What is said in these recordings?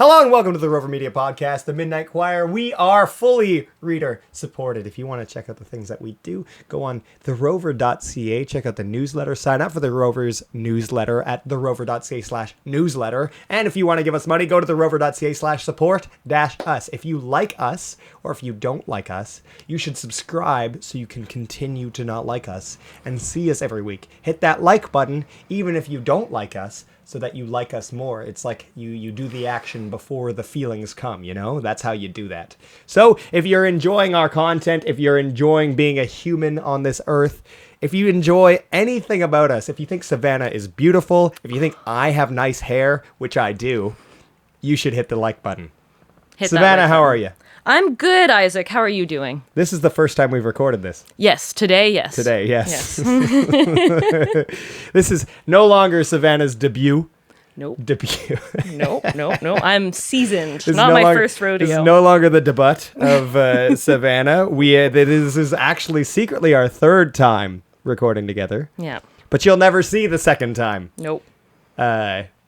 Hello and welcome to the Rover Media Podcast, the Midnight Choir. We are fully reader supported. If you want to check out the things that we do, go on therover.ca, check out the newsletter, sign up for the Rover's newsletter at therover.ca/newsletter. And if you want to give us money, go to therover.ca/support-us. If you like us, or if you don't like us, you should subscribe so you can continue to not like us and see us every week. Hit that like button, even if you don't like us, so that you like us more. It's like you do the action before the feelings come, you know? That's how you do that. So if you're enjoying our content, if you're enjoying being a human on this earth, if you enjoy anything about us, if you think Savannah is beautiful, if you think I have nice hair, which I do, you should hit the like button. Savannah, how are you? I'm good, Isaac. How are you doing? This is the first time we've recorded this. Yes, today, yes. Today, yes. This is no longer Savannah's debut. Nope. Debut. No. I'm seasoned. Not my first rodeo. This is no longer the debut of Savannah. This is actually secretly our third time recording together. Yeah. But you'll never see the second time. Nope.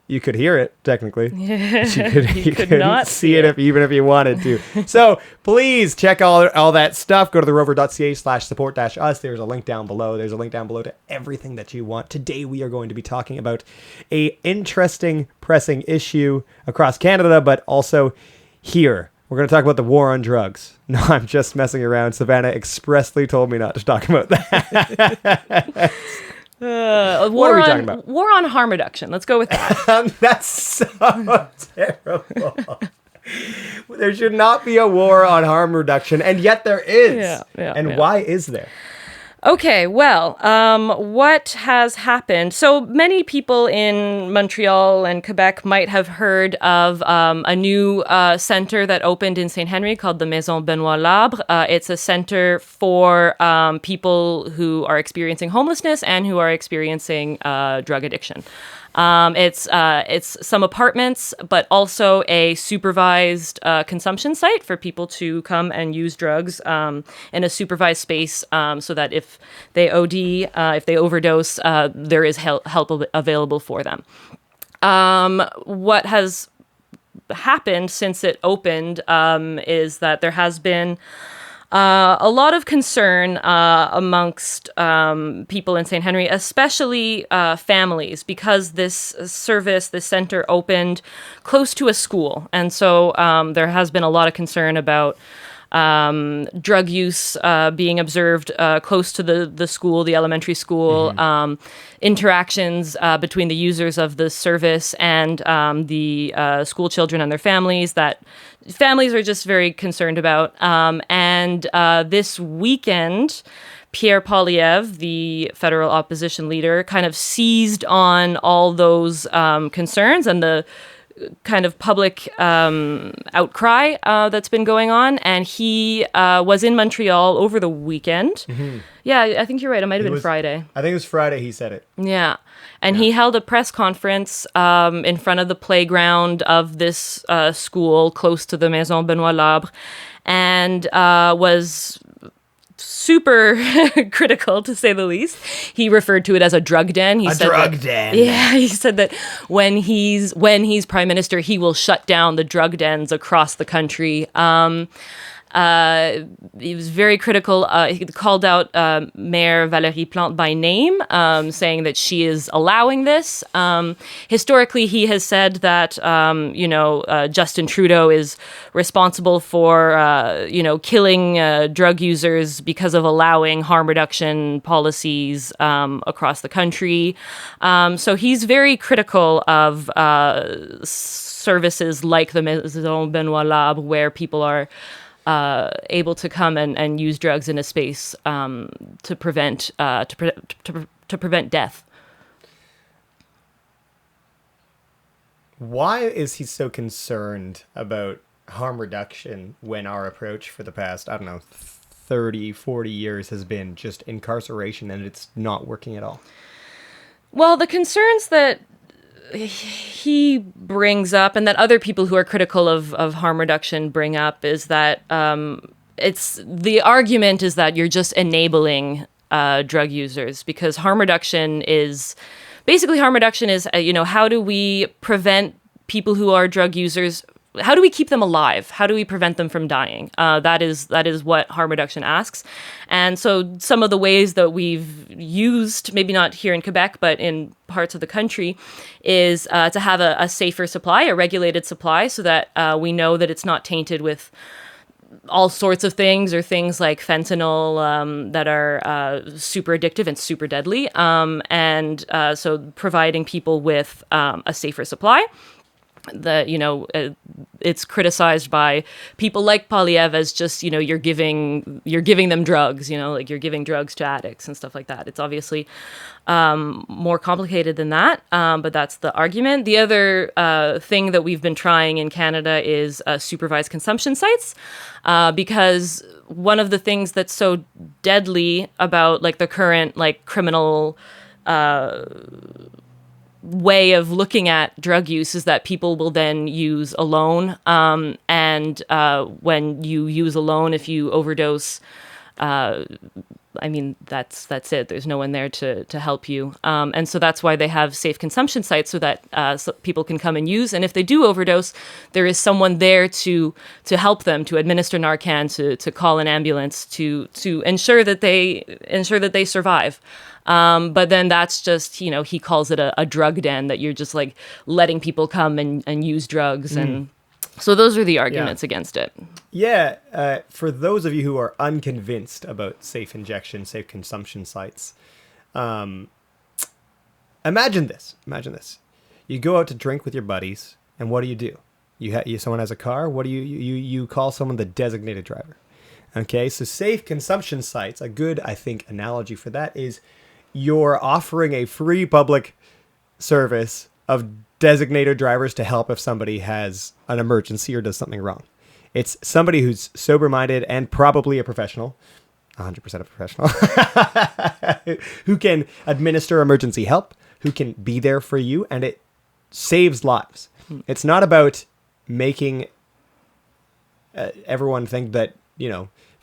You could hear it, technically. You could not see it even if you wanted to. So please check all that stuff. Go to therover.ca/support-us. There's a link down below. There's a link down below to everything that you want. Today we are going to be talking about a interesting, pressing issue across Canada, but also here. We're going to talk about the war on drugs. No, I'm just messing around. Savannah expressly told me not to talk about that. What are we talking about? War on harm reduction. Let's go with that. That's so terrible. There should not be a war on harm reduction, and yet there is. Why is there? Okay, well, what has happened? So many people in Montreal and Quebec might have heard of a new center that opened in Saint-Henri called the Maison Benoît-Labre. It's a center for people who are experiencing homelessness and who are experiencing drug addiction. It's some apartments, but also a supervised consumption site for people to come and use drugs in a supervised space, so that if they OD, if they overdose, there is help available for them. What has happened since it opened is that there has been a lot of concern amongst people in Saint-Henri, especially families, because this center opened close to a school. And so there has been a lot of concern about drug use being observed close to the school, the elementary school, interactions between the users of the service and the school children and their families that families are just very concerned about. And this weekend, Pierre Poilievre, the federal opposition leader, kind of seized on all those concerns and the kind of public outcry that's been going on. And he was in Montreal over the weekend. Mm-hmm. Yeah, I think you're right. It might have been Friday. I think it was Friday he said it. Yeah. And he held a press conference in front of the playground of this school close to the Maison Benoît-Labre, and was super critical, to say the least. He referred to it as a drug den. He said drug den. Yeah, he said that when he's prime minister, he will shut down the drug dens across the country. He was very critical. He called out Mayor Valérie Plante by name, saying that she is allowing this. Historically, he has said that, Justin Trudeau is responsible for, killing drug users because of allowing harm reduction policies across the country. So he's very critical of services like the Maison Benoît-Labre, where people are able to come and use drugs in a space to prevent death. Why is he so concerned about harm reduction when our approach for the past, 30, 40 years has been just incarceration and it's not working at all? Well, the concerns that he brings up, and that other people who are critical of harm reduction bring up, is that the argument is that you're just enabling drug users, because harm reduction is how do we prevent people who are drug users how do we keep them alive? How do we prevent them from dying? That is what harm reduction asks. And so some of the ways that we've used, maybe not here in Quebec, but in parts of the country, is to have a safer supply, a regulated supply, so that we know that it's not tainted with all sorts of things, or things like fentanyl that are super addictive and super deadly. So providing people with a safer supply. It's criticized by people like Poilievre as just, you're giving them drugs, like you're giving drugs to addicts and stuff like that. It's obviously more complicated than that, but that's the argument. The other thing that we've been trying in Canada is supervised consumption sites, because one of the things that's so deadly about like the current like criminal way of looking at drug use is that people will then use alone. And when you use alone, if you overdose, that's it. There's no one there to help you. And so that's why they have safe consumption sites, so that people can come and use. And if they do overdose, there is someone there to help them, to administer Narcan, to call an ambulance, to ensure that they survive. But then that's just, he calls it a drug den, that you're just like letting people come and use drugs. And so those are the arguments against it. Yeah. For those of you who are unconvinced about safe injection, safe consumption sites, imagine this. You go out to drink with your buddies, and what do? Someone has a car. What do you call someone the designated driver? Okay. So safe consumption sites, a good, I think, analogy for that is you're offering a free public service of designated drivers to help if somebody has an emergency or does something wrong. It's somebody who's sober-minded and probably a professional, 100% a professional, who can administer emergency help, who can be there for you, and it saves lives. It's not about making everyone think that,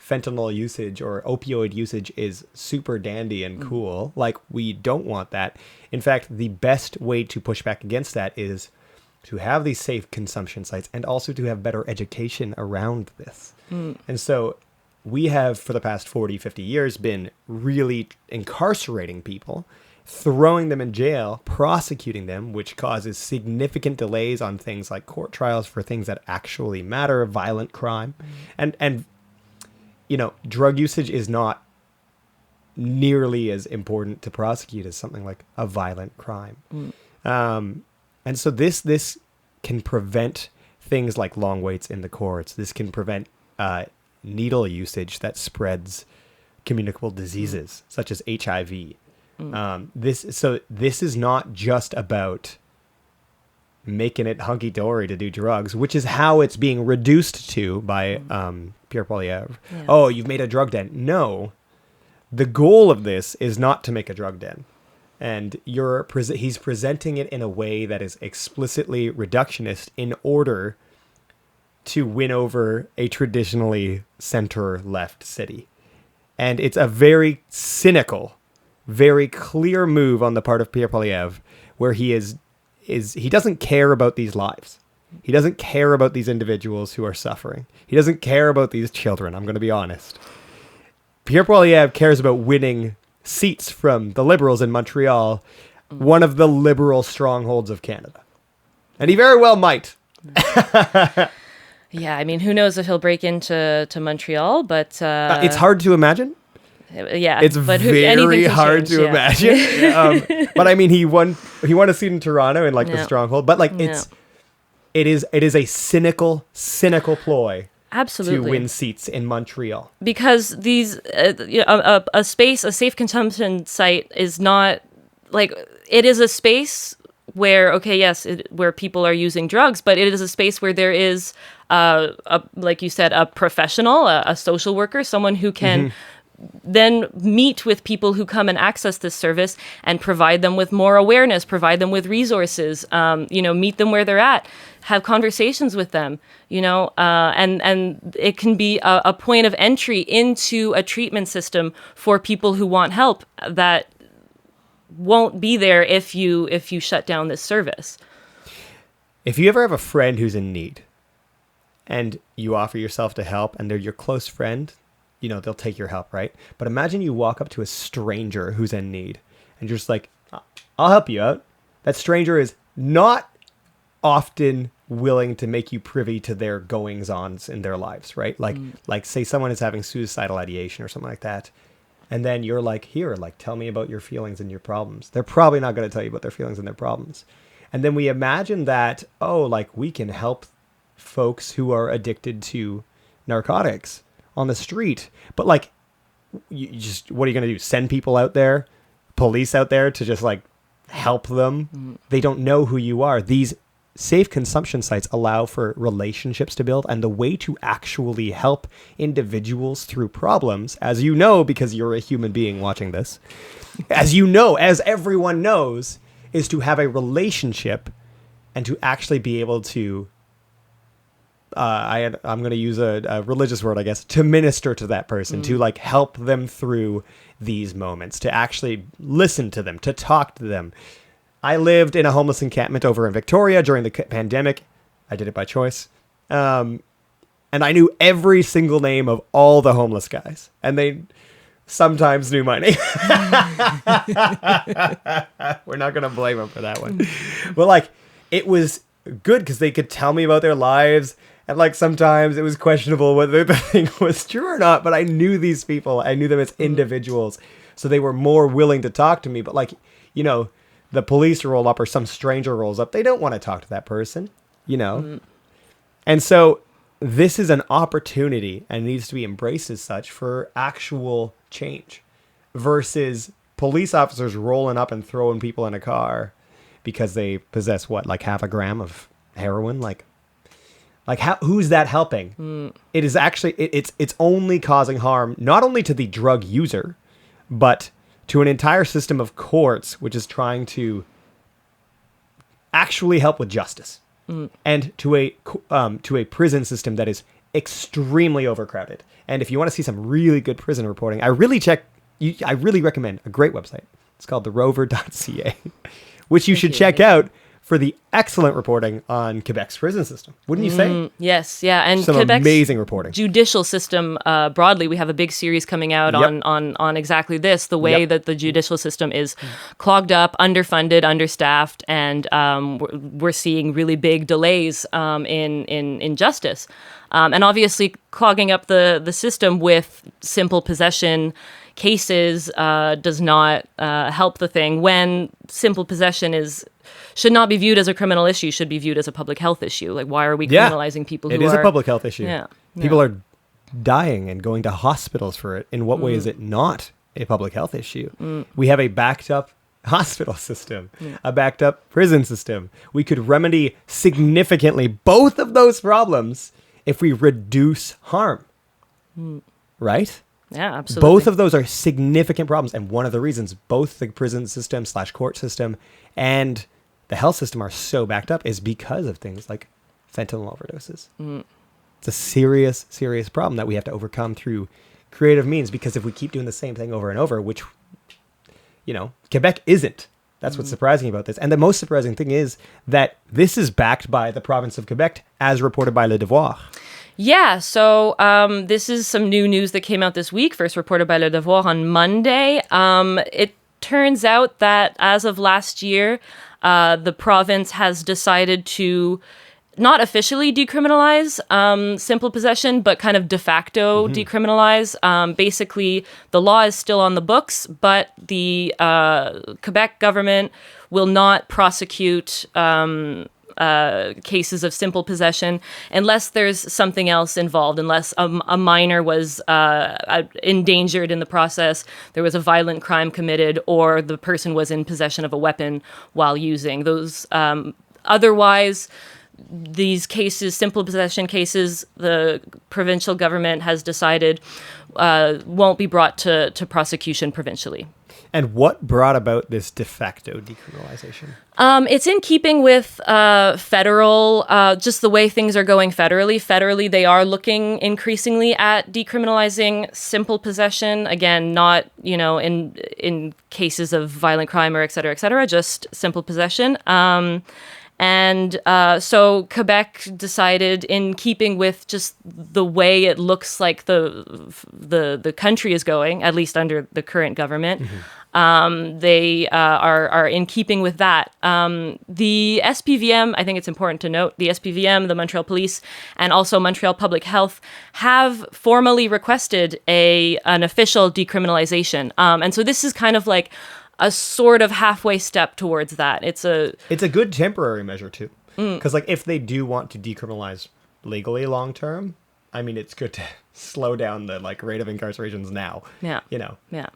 fentanyl usage or opioid usage is super dandy and cool. Like, we don't want that. In fact, the best way to push back against that is to have these safe consumption sites, and also to have better education around this. And so we have, for the past 40, 50 years, been really incarcerating people, throwing them in jail, prosecuting them, which causes significant delays on things like court trials for things that actually matter, violent crime. And drug usage is not nearly as important to prosecute as something like a violent crime. And so this can prevent things like long waits in the courts. This can prevent needle usage that spreads communicable diseases such as HIV. This is not just about making it hunky-dory to do drugs, which is how it's being reduced to by Pierre Poilievre. Yeah. Oh, you've made a drug den. No, the goal of this is not to make a drug den. And he's presenting it in a way that is explicitly reductionist in order to win over a traditionally center-left city. And it's a very cynical, very clear move on the part of Pierre Poilievre, where he doesn't care about these lives. He doesn't care about these individuals who are suffering. He doesn't care about these children, I'm going to be honest. Pierre Poilievre cares about winning seats from the Liberals in Montreal, one of the liberal strongholds of Canada. And he very well might. Yeah, who knows if he'll break into Montreal, but... it's hard to imagine. Yeah, it's very hard to imagine. But he won a seat in Toronto in the stronghold. But it is a cynical ploy. Absolutely. To win seats in Montreal. Because these, a safe consumption site is not, it is a space where, where people are using drugs, but it is a space where there is, like you said, a professional, a social worker, someone who can then meet with people who come and access this service and provide them with more awareness, provide them with resources, meet them where they're at, have conversations with them, and it can be a point of entry into a treatment system for people who want help that won't be there if you shut down this service. If you ever have a friend who's in need, and you offer yourself to help, and they're your close friend, they'll take your help, right? But imagine you walk up to a stranger who's in need, and you're just like, I'll help you out. That stranger is not often willing to make you privy to their goings-ons in their lives, right? Like say someone is having suicidal ideation or something like that, and then you're like, here, like, tell me about your feelings and your problems. They're probably not going to tell you about their feelings and their problems. And then we imagine that, we can help folks who are addicted to narcotics on the street. But what are you going to do? Send people out there, police out there to just help them? They don't know who you are. These safe consumption sites allow for relationships to build, and the way to actually help individuals through problems, as you know, because you're a human being watching this, as everyone knows, is to have a relationship and to actually be able to, I'm going to use a religious word, I guess, to minister to that person, to help them through these moments, to actually listen to them, to talk to them. I lived in a homeless encampment over in Victoria during the pandemic. I did it by choice. And I knew every single name of all the homeless guys. And they sometimes knew my name. We're not going to blame them for that one. But it was good because they could tell me about their lives. And sometimes it was questionable whether the thing was true or not. But I knew these people. I knew them as individuals. So they were more willing to talk to me. But the police roll up or some stranger rolls up, they don't want to talk to that person, And so this is an opportunity and needs to be embraced as such for actual change versus police officers rolling up and throwing people in a car because they possess half a gram of heroin. Who's that helping? It is actually, it's only causing harm, not only to the drug user, but to an entire system of courts, which is trying to actually help with justice, and to a prison system that is extremely overcrowded. And if you want to see some really good prison reporting, I really recommend a great website. It's called therover.ca, which you should check out for the excellent reporting on Quebec's prison system. Wouldn't you say? Yes, yeah. And some Quebec's amazing reporting. Judicial system broadly, we have a big series coming out on exactly this, the way that the judicial system is clogged up, underfunded, understaffed, and we're seeing really big delays in justice. And obviously clogging up the system with simple possession cases does not help the thing when simple possession should not be viewed as a criminal issue, should be viewed as a public health issue. Why are we criminalizing people who are... It is a public health issue. Yeah. People are dying and going to hospitals for it. In what way is it not a public health issue? We have a backed up hospital system, a backed up prison system. We could remedy significantly both of those problems if we reduce harm. Right? Yeah, absolutely. Both of those are significant problems. And one of the reasons both the prison system / court system and the health system are so backed up is because of things like fentanyl overdoses. It's a serious, serious problem that we have to overcome through creative means, because if we keep doing the same thing over and over, which, Quebec isn't. That's what's surprising about this. And the most surprising thing is that this is backed by the province of Quebec, as reported by Le Devoir. Yeah, so this is some new news that came out this week, first reported by Le Devoir on Monday. It turns out that as of last year, the province has decided to not officially decriminalize simple possession, but kind of de facto decriminalize. Basically, the law is still on the books, but the Quebec government will not prosecute cases of simple possession unless there's something else involved, unless a minor was endangered in the process, there was a violent crime committed, or the person was in possession of a weapon while using those. Otherwise, these cases, simple possession cases, the provincial government has decided won't be brought to prosecution provincially. And what brought about this de facto decriminalization? It's in keeping with federal, just the way things are going federally. Federally, they are looking increasingly at decriminalizing simple possession. Again, not, in cases of violent crime or et cetera, just simple possession. And so Quebec decided, in keeping with just the way it looks like the country is going, at least under the current government, they are in keeping with that. The SPVM, I think it's important to note, the SPVM, the Montreal Police, and also Montreal Public Health have formally requested an official decriminalization. And so this is kind of like a sort of halfway step towards that. It's a good temporary measure too, because like if they do want to decriminalize legally long term, I mean it's good to slow down the like rate of incarcerations now. Yeah. Yeah.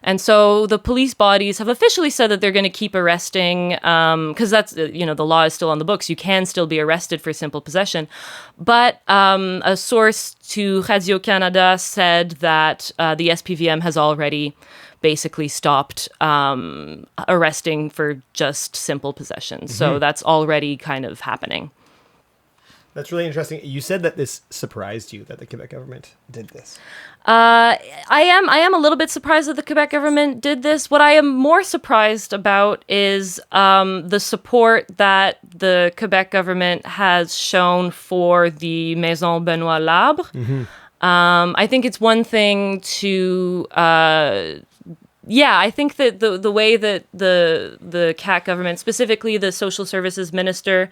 And so the police bodies have officially said that they're going to keep arresting, because that's, the law is still on the books. You can still be arrested for simple possession. But a source to Radio-Canada said that the SPVM has already basically stopped arresting for just simple possession. So that's already kind of happening. That's really interesting. You said that this surprised you, that the Quebec government did this. I am a little bit surprised that the Quebec government did this. What I am more surprised about is the support that the Quebec government has shown for the Maison Benoît-Labre. I think it's one thing to... I think that the way that the CAQ government, specifically the social services minister,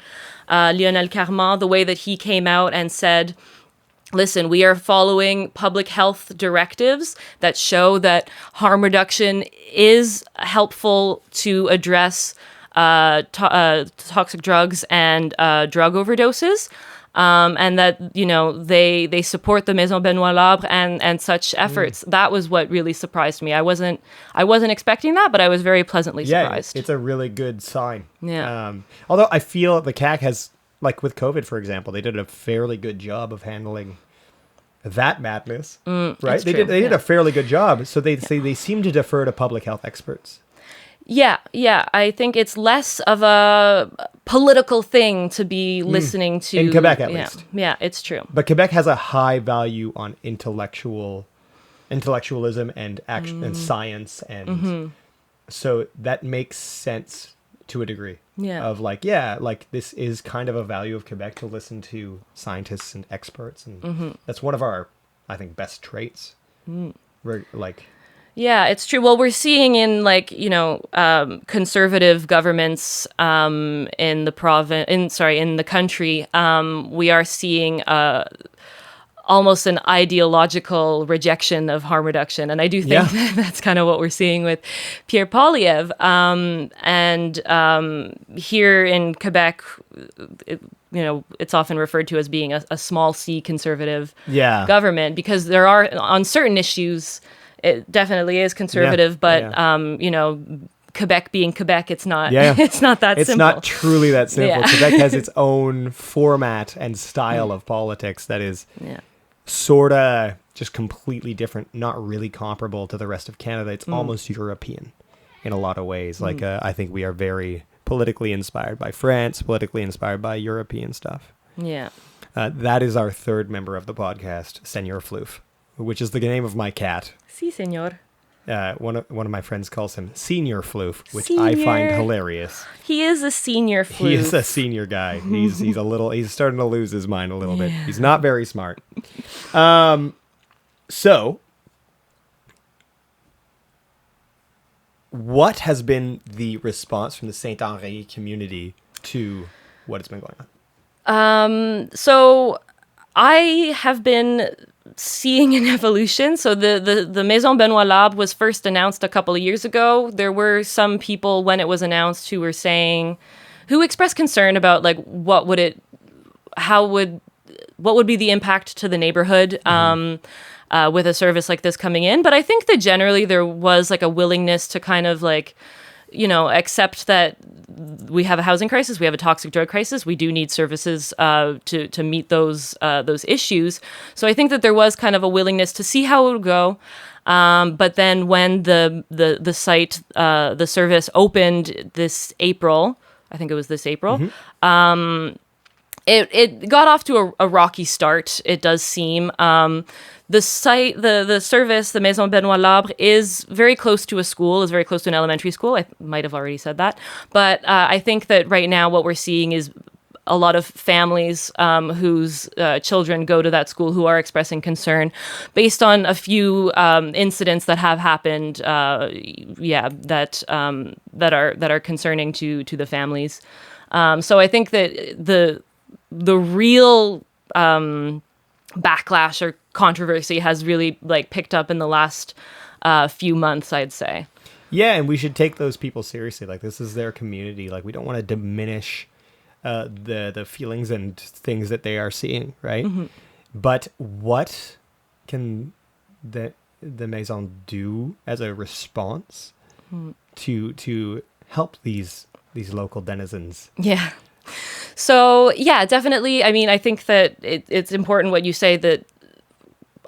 Lionel Carman, the way that he came out and said, listen, we are following public health directives that show that harm reduction is helpful to address toxic drugs and drug overdoses. And that, they support the Maison Benoît-Labre and such efforts. That was what really surprised me. I wasn't expecting that, but I was very pleasantly surprised. It's a really good sign. Yeah. Although I feel the CAQ has, like with COVID, for example, they did a fairly good job of handling that madness, right? They did a fairly good job. So they seem to defer to public health experts. Yeah. I think it's less of a political thing to be listening to. In Quebec, at least. Yeah, it's true. But Quebec has a high value on intellectualism and action and science. And so that makes sense to a degree. Yeah. Of this is kind of a value of Quebec to listen to scientists and experts. And that's one of our, I think, best traits. Yeah, it's true. Well, we're seeing in conservative governments in the country, we are seeing almost an ideological rejection of harm reduction, and I do think that's kind of what we're seeing with Pierre Poilievre. And here in Quebec, it's often referred to as being a small C conservative government, because there are on certain issues. It definitely is conservative, but Quebec being Quebec, it's not. It's not that simple. It's not truly that simple. Quebec has its own format and style of politics that is sort of just completely different, not really comparable to the rest of Canada. It's almost European in a lot of ways. I think we are very politically inspired by France, politically inspired by European stuff. Yeah. That is our third member of the podcast, Senor Floof, which is the name of my cat. Si, senor. One of my friends calls him Senior Floof, which I find hilarious. He is a senior floof. He is a senior guy. He's starting to lose his mind a little bit. He's not very smart. So, what has been the response from the Saint-Henri community to what has been going on? So I have been seeing an evolution. So the Maison Benoît-Labre was first announced a couple of years ago. There were some people when it was announced who expressed concern about what would be the impact to the neighborhood with a service like this coming in. But I think that generally there was a willingness to kind of accept that we have a housing crisis, we have a toxic drug crisis, we do need services to meet those issues. So I think that there was kind of a willingness to see how it would go. But then when the site, the service opened this April, I think it was this April, it got off to a rocky start, it does seem. the site, the service, the Maison Benoît-Labre, is very close to a school, is very close to an elementary school. I might have already said that. But I think that right now what we're seeing is a lot of families whose children go to that school who are expressing concern based on a few incidents that have happened, that are concerning to the families. So I think that the real backlash or controversy has really picked up in the last few months, I'd say. Yeah, and we should take those people seriously. Like, this is their community. Like, we don't want to diminish the feelings and things that they are seeing, right? Mm-hmm. But what can the Maison do as a response to help these local denizens? Yeah. So, yeah, definitely. I mean, I think that it's important what you say, that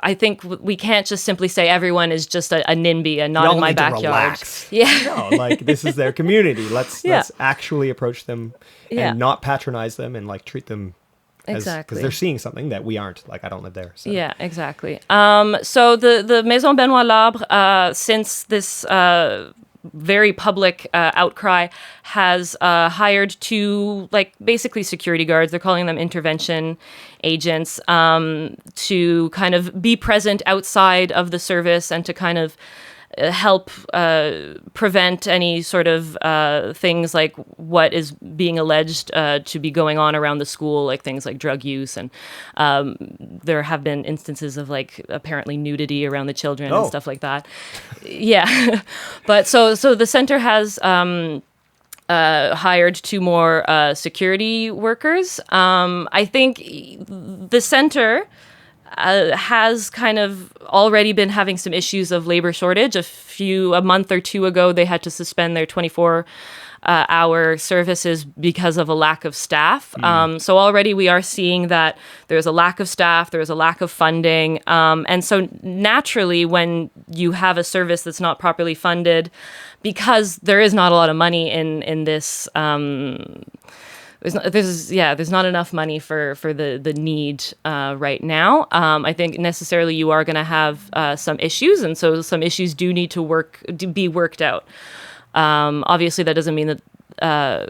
I think we can't just simply say everyone is just a NIMBY and not in my backyard. Relax. Yeah. No, this is their community. Let's actually approach them and not patronize them and treat them exactly, because they're seeing something that we aren't. I don't live there. So. Yeah, exactly. So the Maison Benoît-Labre, since this very public outcry, has hired two basically security guards. They're calling them intervention agents, to kind of be present outside of the service and to kind of help prevent any sort of things like what is being alleged to be going on around the school, like things like drug use. And there have been instances of apparently nudity around the children and stuff like that. Yeah. But so the center has hired two more security workers. I think the center has kind of already been having some issues of labor shortage. A month or two ago, they had to suspend their 24-hour services because of a lack of staff. So already we are seeing that there's a lack of staff, there's a lack of funding. And so naturally, when you have a service that's not properly funded, because there is not a lot of money in this, there's not enough money for the need right now. I think necessarily you are going to have some issues, and so some issues do need to be worked out. Obviously, that doesn't mean that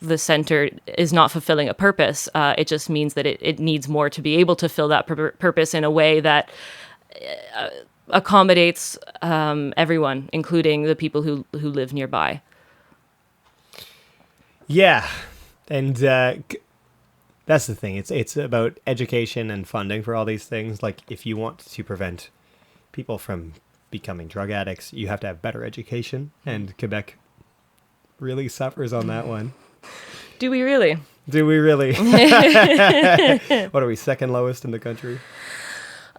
the center is not fulfilling a purpose. It just means that it needs more to be able to fill that purpose in a way that accommodates everyone, including the people who live nearby. Yeah. And that's the thing. It's about education and funding for all these things. If you want to prevent people from becoming drug addicts, you have to have better education. And Quebec really suffers on that one. Do we really? Do we really? What are we, second lowest in the country?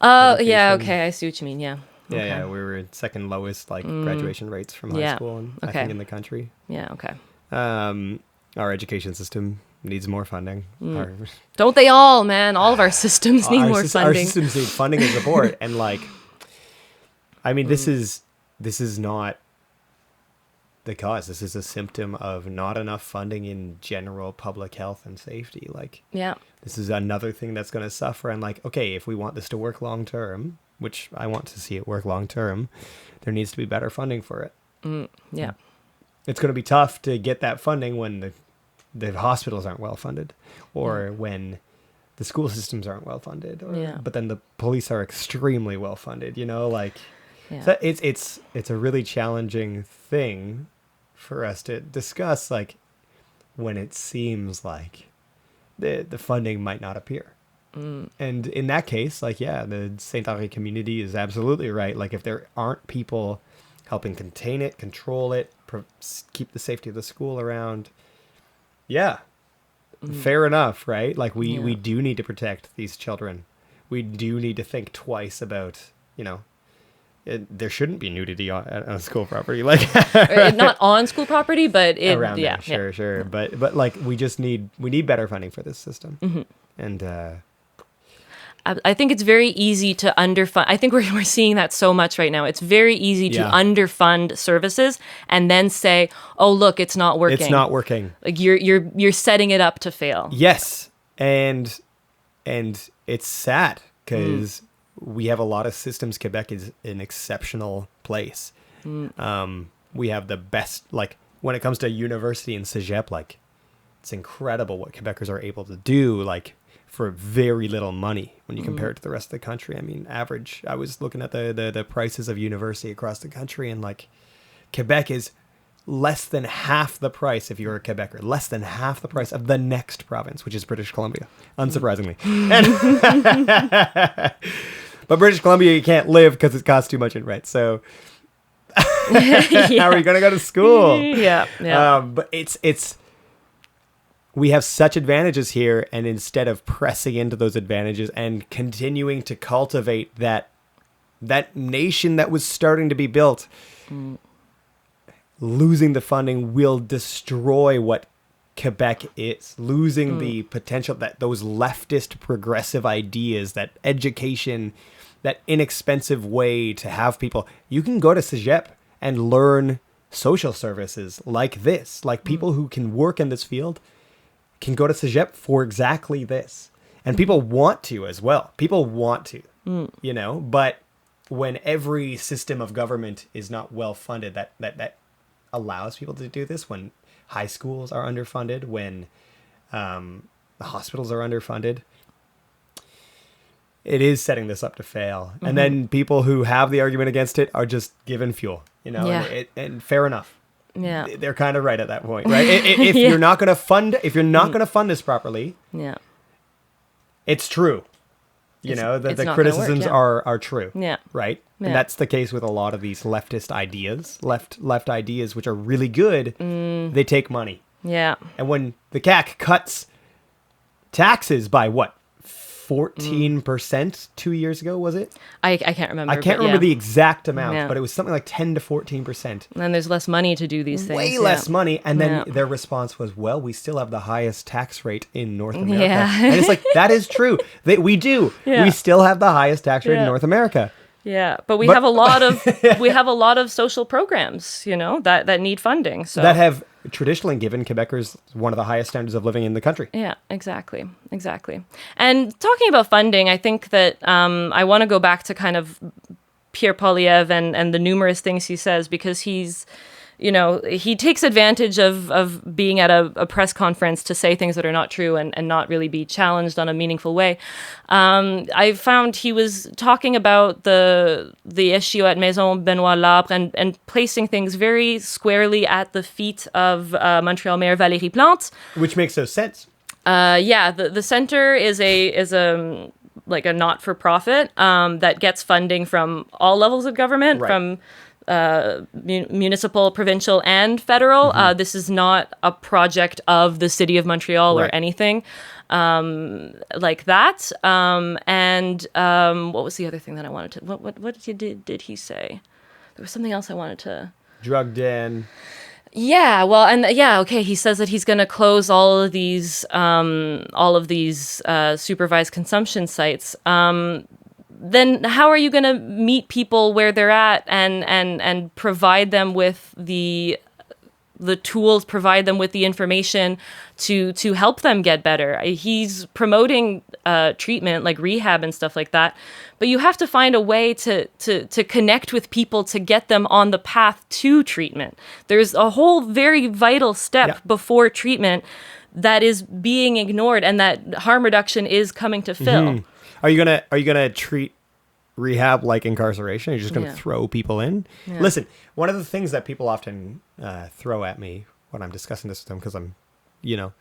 Yeah, okay. I see what you mean, yeah. Yeah, okay. Yeah, we were second lowest graduation rates from high school, and I think in the country. Yeah, okay. Our education system needs more funding. Don't they all, man? All of our systems need more funding. Our systems need funding as a board. And I mean, this is not the cause. This is a symptom of not enough funding in general public health and safety. Yeah. This is another thing that's going to suffer. And okay, if we want this to work long term, which I want to see it work long term, there needs to be better funding for it. Yeah. It's going to be tough to get that funding when the hospitals aren't well funded, or when the school systems aren't well funded, but then the police are extremely well funded. So it's a really challenging thing for us to discuss. When it seems like the funding might not appear, and in that case, the Saint-Henri community is absolutely right. If there aren't people helping contain it, control it, keep the safety of the school around. Yeah, fair enough, right? We do need to protect these children. We do need to think twice about, there shouldn't be nudity on school property. Not on school property, but around there. Sure. But we need better funding for this system. Mm-hmm. And I think it's very easy to underfund. I think we're seeing that so much right now. It's very easy to underfund services and then say, "Oh, look, it's not working." It's not working. You're setting it up to fail. Yes, and it's sad because we have a lot of systems. Quebec is an exceptional place. We have the best, like, when it comes to university and cégep, like, it's incredible what Quebecers are able to do, like, for very little money when you compare it to the rest of the country. I mean, average, I was looking at the prices of university across the country, and, like, Quebec is less than half the price, if you're a Quebecer, less than half the price of the next province, which is British Columbia, unsurprisingly. But British Columbia, you can't live because it costs too much in rent. So how are you going to go to school? Yeah. But it's we have such advantages here, and instead of pressing into those advantages and continuing to cultivate that nation that was starting to be built, losing the funding will destroy what Quebec is. Losing the potential, that those leftist progressive ideas, that education, that inexpensive way to have people. You can go to cégep and learn social services like this. Like, people who can work in this field can go to cégep for exactly this. And people want to as well. People want to, you know, but when every system of government is not well funded, that allows people to do this, when high schools are underfunded, when the hospitals are underfunded, it is setting this up to fail. And then people who have the argument against it are just given fuel, you know, and fair enough. Yeah. They're kind of right at that point, right? If you're not going to fund, this properly, it's true. You know, the criticisms are true. Yeah. Right? Yeah. And that's the case with a lot of these leftist ideas, left ideas, which are really good. They take money. Yeah. And when the CAC cuts taxes by what? 14% 2 years ago, was it? I can't remember. I can't remember the exact amount, but it was something like 10 to 14%. And then there's less money to do these things. Way less money. And then their response was, well, we still have the highest tax rate in North America. Yeah. And it's like, that is true. We do. Yeah. We still have the highest tax rate in North America. Yeah, but we have a lot of social programs, you know, that need funding. So that have traditionally given Quebecers one of the highest standards of living in the country. Yeah, exactly. And talking about funding, I think that I want to go back to kind of Pierre Poilievre and the numerous things he says, because he's, you know, he takes advantage of being at a press conference to say things that are not true and not really be challenged on a meaningful way. I found he was talking about the issue at Maison Benoît-Labre and placing things very squarely at the feet of Montreal Mayor Valérie Plante. Which makes no sense. The center is a like a not-for-profit that gets funding from all levels of government, right, from municipal, provincial, and federal. This is not a project of the city of Montreal or anything like that. And what was the other thing that I wanted to? What did he say? There was something else I wanted to. Drug den. Yeah, well, and okay. He says that he's going to close all of these supervised consumption sites. Then how are you going to meet people where they're at and provide them with the tools, provide them with the information to help them get better? He's promoting treatment like rehab and stuff like that, but you have to find a way to connect with people to get them on the path to treatment. There's a whole very vital step before treatment that is being ignored and that harm reduction is coming to fill. Are you gonna treat rehab like incarceration? Are you just gonna throw people in? Yeah. Listen, one of the things that people often throw at me when I'm discussing this with them, because I'm, you know,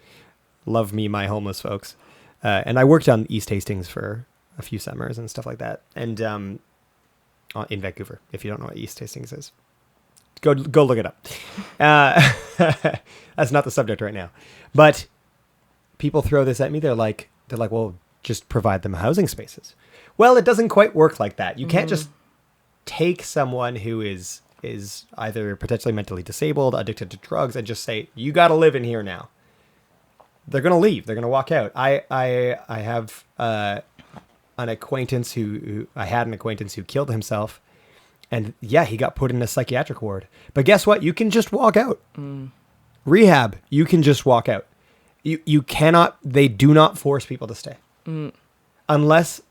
love me my homeless folks, and I worked on East Hastings for a few summers and stuff like that, and in Vancouver. If you don't know what East Hastings is, go look it up. That's not the subject right now, but people throw this at me. They're like, well, just provide them housing spaces. Well, it doesn't quite work like that. You can't just take someone who is either potentially mentally disabled, addicted to drugs, and just say, you got to live in here now. They're going to leave. They're going to walk out. I have an acquaintance who killed himself, and he got put in a psychiatric ward. But guess what? You can just walk out. Rehab, you can just walk out. You cannot. They do not force people to stay. Unless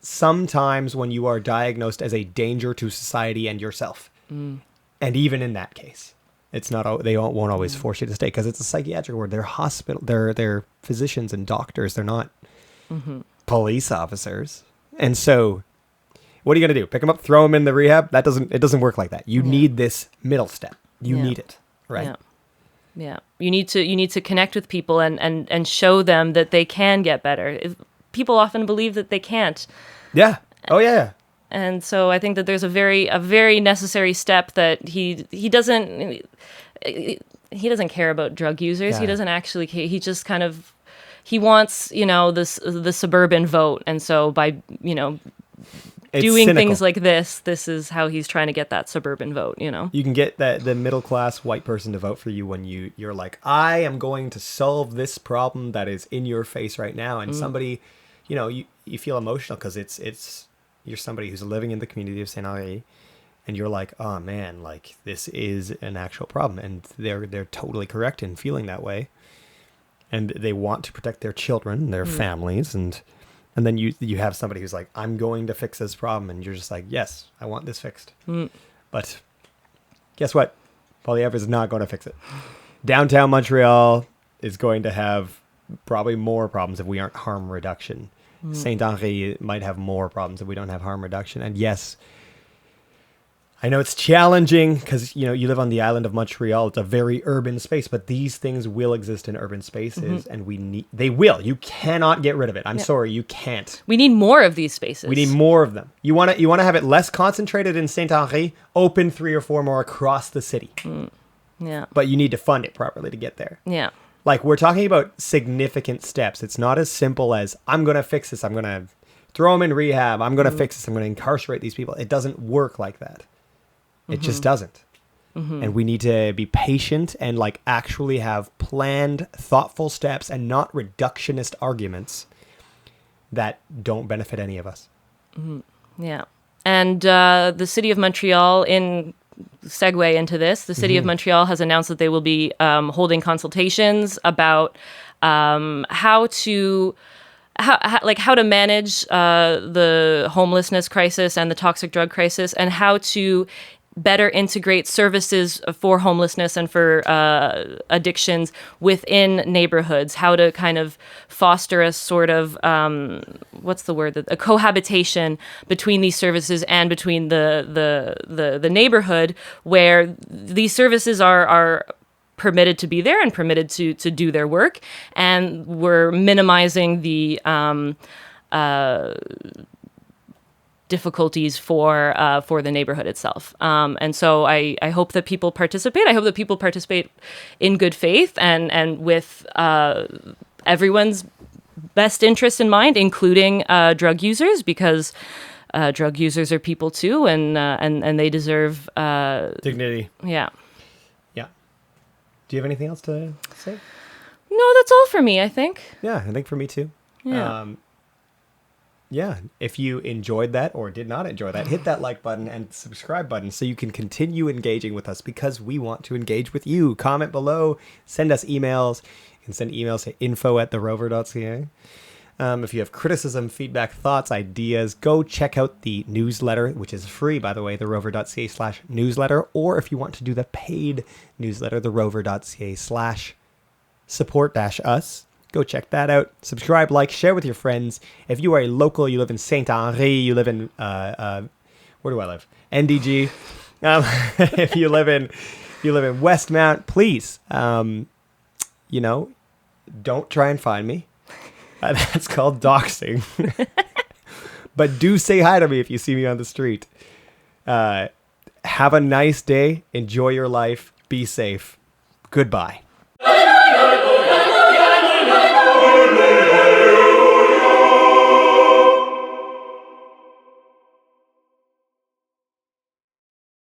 sometimes when you are diagnosed as a danger to society and yourself. And even in that case, it's not, they won't always force you to stay because it's a psychiatric ward. They're hospital, they're physicians and doctors. They're not police officers. And so what are you going to do? Pick them up, throw them in the rehab? It doesn't work like that. You need this middle step. You need it, right? Yeah. You need to connect with people and show them that they can get better. People often believe that they can't. Yeah. Oh yeah. And so I think that there's a very necessary step that he doesn't care about drug users. Yeah. He doesn't actually care. He just kind of he wants, the suburban vote. And so by, It's doing cynical. things like this is how he's trying to get that suburban vote, You can get the middle class white person to vote for you when you're like, I am going to solve this problem that is in your face right now. And somebody, you feel emotional because you're somebody who's living in the community of Saint-Henri and you're like, oh man, like this is an actual problem. And they're totally correct in feeling that way. And they want to protect their children, their families, and then you have somebody who's like, I'm going to fix this problem. And you're just like, yes, I want this fixed. But guess what? Poilievre is not going to fix it. Downtown Montreal is going to have probably more problems if we aren't harm reduction. Saint-Henri might have more problems if we don't have harm reduction. And yes, I know it's challenging because, you live on the island of Montreal. It's a very urban space, but these things will exist in urban spaces and they will. You cannot get rid of it. I'm sorry, you can't. We need more of these spaces. We need more of them. You want to have it less concentrated in Saint-Henri, open 3 or 4 more across the city. Yeah. But you need to fund it properly to get there. Yeah. Like, we're talking about significant steps. It's not as simple as, I'm going to fix this. I'm going to throw them in rehab. I'm going to fix this. I'm going to incarcerate these people. It doesn't work like that. It just doesn't. And we need to be patient and actually have planned, thoughtful steps and not reductionist arguments that don't benefit any of us. Yeah. And the city of Montreal, in segue into this, the city of Montreal has announced that they will be holding consultations about how to manage the homelessness crisis and the toxic drug crisis, and how to better integrate services for homelessness and for addictions within neighborhoods, how to kind of foster a sort of, a cohabitation between these services and between the neighborhood, where these services are permitted to be there and permitted to do their work, and we're minimizing the difficulties for the neighborhood itself. And so I hope that people participate. I hope that people participate in good faith and with everyone's best interest in mind, including drug users, because drug users are people too, and they deserve dignity. Yeah. Yeah. Do you have anything else to say? No, that's all for me, I think. Yeah, I think for me too. Yeah. Yeah, if you enjoyed that or did not enjoy that, hit that like button and subscribe button so you can continue engaging with us, because we want to engage with you. Comment below, send us emails. You can send emails to info@therover.ca. If you have criticism, feedback, thoughts, ideas, go check out the newsletter, which is free, by the way, therover.ca/newsletter. Or if you want to do the paid newsletter, therover.ca/support-us. Go check that out. Subscribe, like, share with your friends. If you are a local, you live in Saint-Henri, you live in, where do I live? NDG. If you live in Westmount, please, don't try and find me. That's called doxing. But do say hi to me if you see me on the street. Have a nice day. Enjoy your life. Be safe. Goodbye.